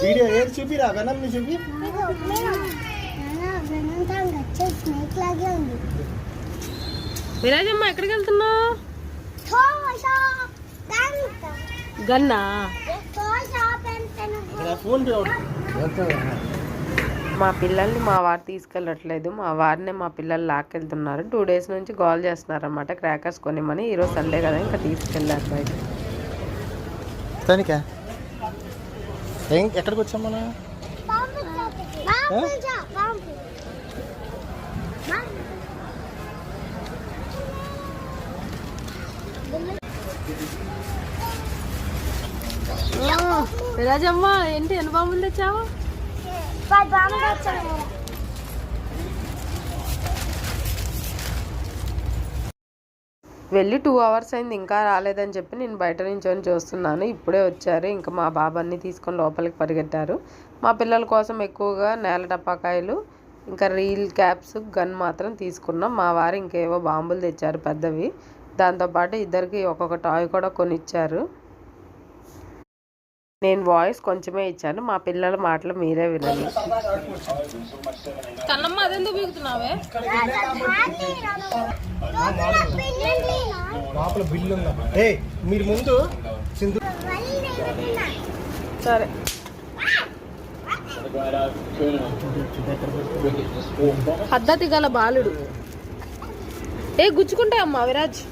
Video ఏది చూపిరా venom ని చూపి. విరాజమ్మ ఎక్కడికి వెళ్తున్నావు? గన్నా మా పిల్లల్ని మా వారు తీసుకెళ్ళట్లేదు, మా వారినే మా పిల్లలు లాక్కెళ్తున్నారు. 2 days నుంచి గోల్ చేస్తున్నారు అన్నమాట క్రాకర్స్ కొనిమని. ఈరోజు సండే కదా ఇంకా తీసుకెళ్ళారు బయట. ఎక్కడికి వచ్చాం మనం? విరాజమ్మ ఏంటి ఎన్ని బాంబులు తెచ్చావు? వెళ్ళి 2 hours అయింది, ఇంకా రాలేదని చెప్పి నేను బయట నుంచొని చూస్తున్నాను. ఇప్పుడే వచ్చారు. ఇంకా మా బాబాన్ని తీసుకొని లోపలికి పరిగెట్టారు. మా పిల్లల కోసం ఎక్కువగా నేల టపాకాయలు, ఇంకా రీల్ క్యాప్స్, గన్ మాత్రం తీసుకున్నాం. మా వారు ఇంకేవో బాంబులు తెచ్చారు పెద్దవి. దాంతోపాటు ఇద్దరికి ఒక్కొక్క టాయ్ కూడా కొనిచ్చారు. నేను వాయిస్ కొంచెమే ఇచ్చాను, మా పిల్లల మాటలు మీరే వినండి. కన్నమ్మ అదెందుకు బీగుతున్నావే? మీరు ముందు సరే పద్ధతి గల బాలుడు. గుచ్చుకుంటాయమ్మా విరాజ్.